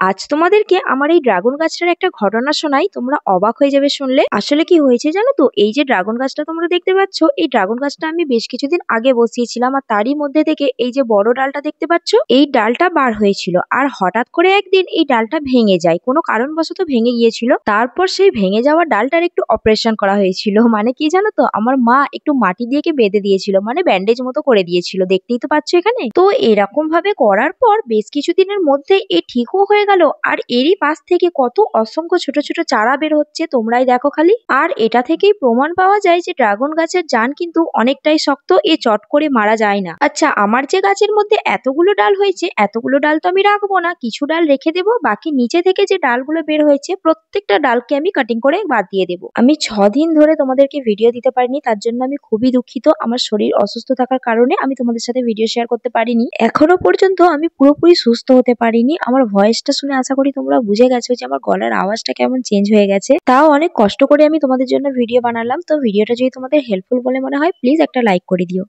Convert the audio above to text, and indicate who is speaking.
Speaker 1: আজ তোমাদেরকে আমার এই ড্রাগন গাছটার একটা ঘটনা শোনাই, তোমরা অবাক হয়ে যাবে শুনলে। আসলে কি হয়েছে জানো তো, এই যে ড্রাগন গাছটা তোমরা দেখতে পাচ্ছ, এই ড্রাগন গাছটা আমি বেশ কিছুদিন আগে বসিয়েছিলাম, আর তারই মধ্যে থেকে এই যে বড় ডালটা দেখতে পাচ্ছ, এই ডালটা বার হয়েছিল। আর হঠাৎ করে একদিন এই ডালটা ভেঙে যায়, কোনো কারণবশত ভেঙে গিয়েছিল। তারপর সেই ভেঙে যাওয়া ডালটার একটু অপারেশন করা হয়েছিল। মানে কি জানো তো, আমার মা একটু মাটি দিয়ে বেঁধে দিয়েছিল, মানে ব্যান্ডেজ মতো করে দিয়েছিল, দেখতেই তো পাচ্ছ এখানে। তো এরকম ভাবে করার পর বেশ কিছুদিনের মধ্যে এ ঠিকও হয়ে গেল। আর এরই পাশ থেকে কত অসংখ্য ছোট ছোট চারা বের হচ্ছে, তোমরাই দেখো খালি। আর এটা থেকেই প্রমাণ পাওয়া যায় যে ড্রাগন গাছের জান কিন্তু অনেকটাই শক্ত, এ চট করে মারা যায় না। আচ্ছা, আমার যে গাছের মধ্যে এতগুলো ডাল হয়েছে, এতগুলো ডাল তো আমি রাখবো না, কিছু ডাল রেখে দেবো। বাকি নিচে থেকে যে ডালগুলো বের হয়েছে প্রত্যেকটা ডালকে আমি কাটিং করে বাদ দিয়ে দেবো। আমি 6 দিন ধরে তোমাদেরকে ভিডিও দিতে পারিনি, তার জন্য আমি খুবই দুঃখিত। আমার শরীর অসুস্থ থাকার কারণে আমি তোমাদের সাথে ভিডিও শেয়ার করতে পারিনি। এখনো পর্যন্ত আমি পুরোপুরি সুস্থ হতে পারিনি। আমার ভয়েসটা শুনে আশা করি তোমরা বুঝে গেছো যে আমার গলার আওয়াজটা কেমন চেঞ্জ হয়ে গেছে। তাও অনেক কষ্ট করে আমি তোমাদের জন্য ভিডিও বানালাম। তো ভিডিওটা যদি তোমাদের হেল্পফুল বলে মনে হয়, প্লিজ একটা লাইক করে দিও।